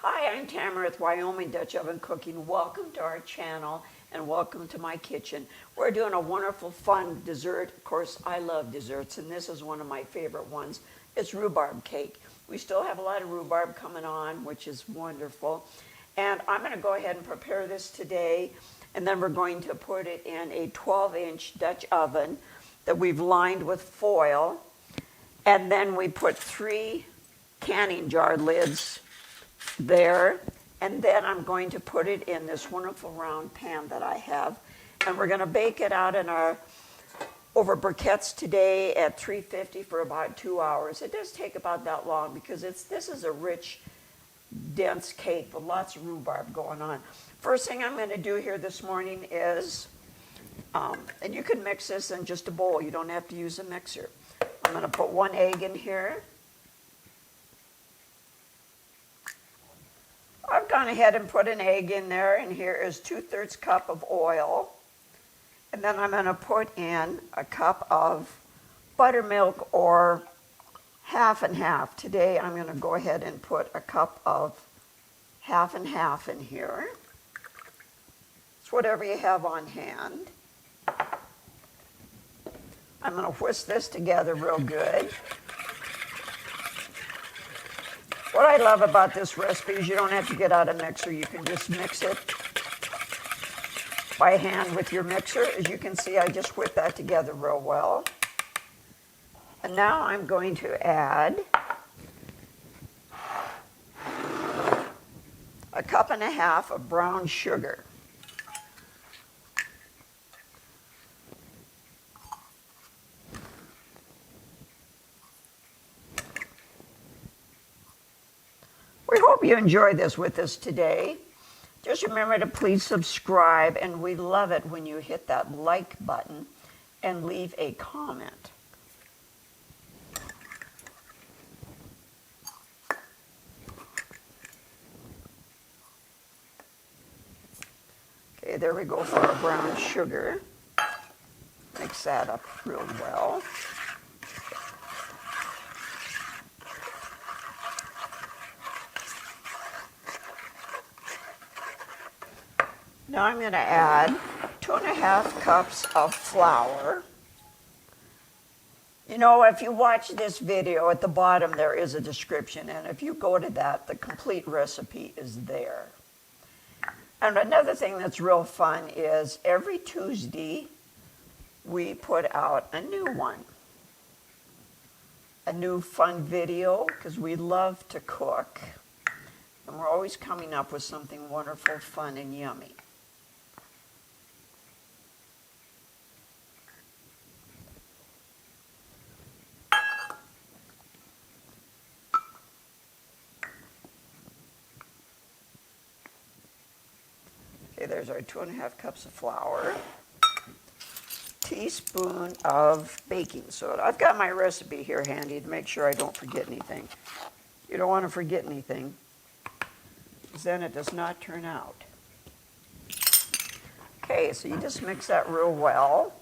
Hi, I'm Tamara with Wyoming Dutch Oven Cooking. Welcome to our channel and welcome to my kitchen. We're doing a wonderful, fun dessert. Of course, I love desserts, and this is one of my favorite ones. It's rhubarb cake. We still have a lot of rhubarb coming on, which is wonderful. And I'm going to go ahead and prepare this today, and then we're going to put it in a 12-inch Dutch oven that we've lined with foil. And then we put 3 canning jar lids there, and then I'm going to put it in this wonderful round pan that I have, and we're going to bake it out in our over briquettes today at 350 for about 2 hours. It does take about that long because this is a rich, dense cake with lots of rhubarb going on. First thing I'm going to do here this morning is, and you can mix this in just a bowl. You don't have to use a mixer. I'm going to put 1 egg in here. I've gone ahead and put an egg in there, and here is 2/3 cup of oil. And then I'm going to put in a cup of buttermilk, or half and half. Today I'm going to go ahead and put a cup of half and half in here. It's whatever you have on hand. I'm going to whisk this together real good. What I love about this recipe is you don't have to get out a mixer. You can just mix it by hand with your mixer. As you can see, I just whipped that together real well. And now I'm going to add a 1.5 cups of brown sugar. We hope you enjoy this with us today. Just remember to please subscribe, and we love it when you hit that like button and leave a comment. Okay, there we go for our brown sugar. Mix that up real well. Now I'm going to add 2.5 cups of flour. You know, if you watch this video, at the bottom there is a description, and if you go to that, the complete recipe is there. And another thing that's real fun is every Tuesday we put out a new one. A new fun video, because we love to cook, and we're always coming up with something wonderful, fun, and yummy. Okay, there's our 2.5 cups of flour. Teaspoon of baking soda. I've got my recipe here handy to make sure I don't forget anything. You don't want to forget anything, because then it does not turn out. Okay, so you just mix that real well.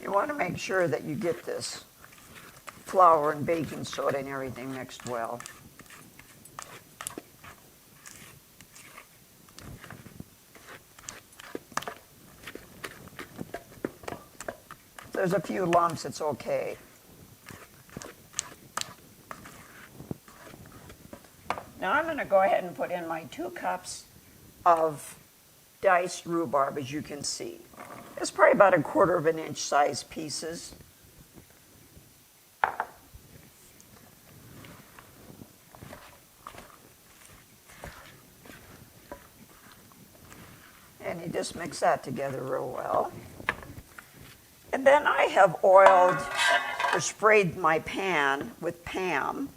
You want to make sure that you get this flour and baking soda and everything mixed well. If there's a few lumps, it's okay. Now I'm going to go ahead and put in my 2 cups of diced rhubarb, as you can see. It's probably about 1/4 inch size pieces. And you just mix that together real well. And then I have oiled or sprayed my pan with Pam.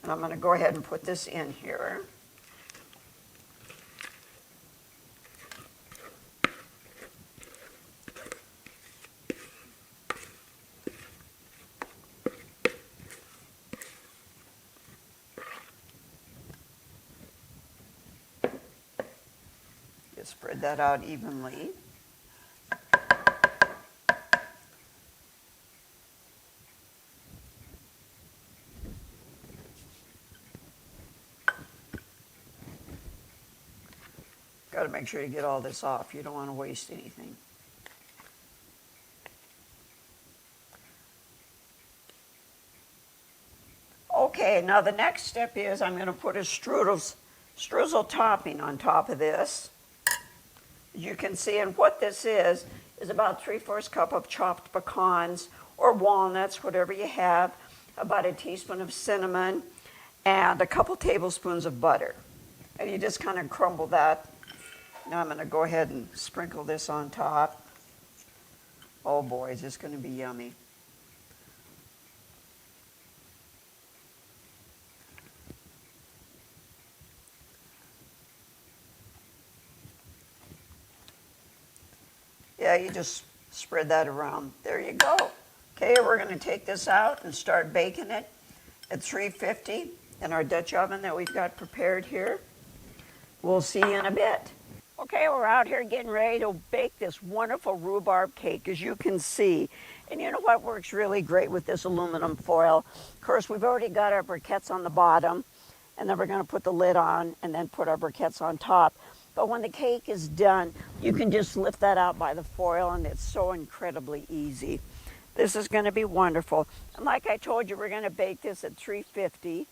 And I'm going to go ahead and put this in here. Just spread that out evenly. Got to make sure you get all this off. You don't want to waste anything. Okay, now the next step is I'm going to put a streusel topping on top of this. As you can see, and what this is about 3/4 cup of chopped pecans or walnuts, whatever you have, about a teaspoon of cinnamon, and a couple tablespoons of butter. And you just kind of crumble that. Now I'm going to go ahead and sprinkle this on top. Oh boy, is this going to be yummy. Yeah, you just spread that around. There you go. Okay, we're going to take this out and start baking it at 350 in our Dutch oven that we've got prepared here. We'll see you in a bit. Okay, we're out here getting ready to bake this wonderful rhubarb cake, as you can see. And you know what works really great with this aluminum foil? Of course, we've already got our briquettes on the bottom, and then we're going to put the lid on and then put our briquettes on top. But when the cake is done, you can just lift that out by the foil, and it's so incredibly easy. This is going to be wonderful. And like I told you, we're going to bake this at 350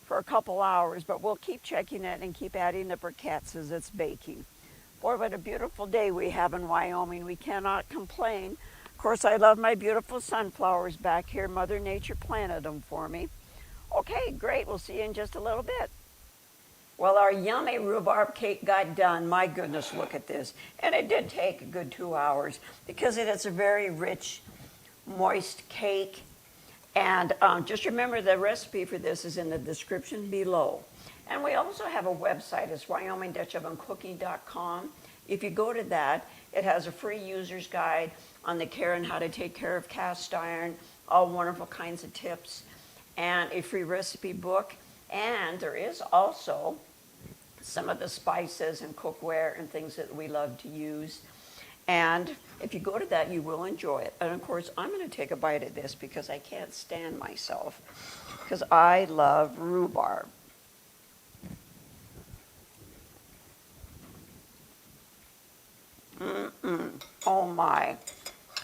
for a couple hours, but we'll keep checking it and keep adding the briquettes as it's baking. Boy, what a beautiful day we have in Wyoming. We cannot complain. Of course, I love my beautiful sunflowers back here. Mother Nature planted them for me. Okay, great. We'll see you in just a little bit. Well, our yummy rhubarb cake got done. My goodness, look at this. And it did take a good 2 hours because it is a very rich, moist cake. And just remember the recipe for this is in the description below. And we also have a website. It's WyomingDutchOvenCooking.com. If you go to that, it has a free user's guide on the care and how to take care of cast iron, all wonderful kinds of tips, and a free recipe book. And there is also some of the spices and cookware and things that we love to use. And if you go to that, you will enjoy it. And of course, I'm going to take a bite of this because I can't stand myself because I love rhubarb. Oh my.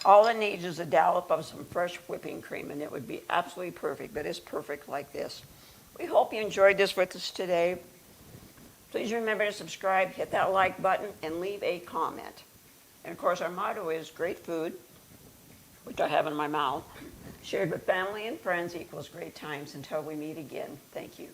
All it needs is a dollop of some fresh whipping cream and it would be absolutely perfect, but it's perfect like this. We hope you enjoyed this with us today. Please remember to subscribe, hit that like button, and leave a comment. And of course, our motto is great food, which I have in my mouth, shared with family and friends equals great times until we meet again. Thank you.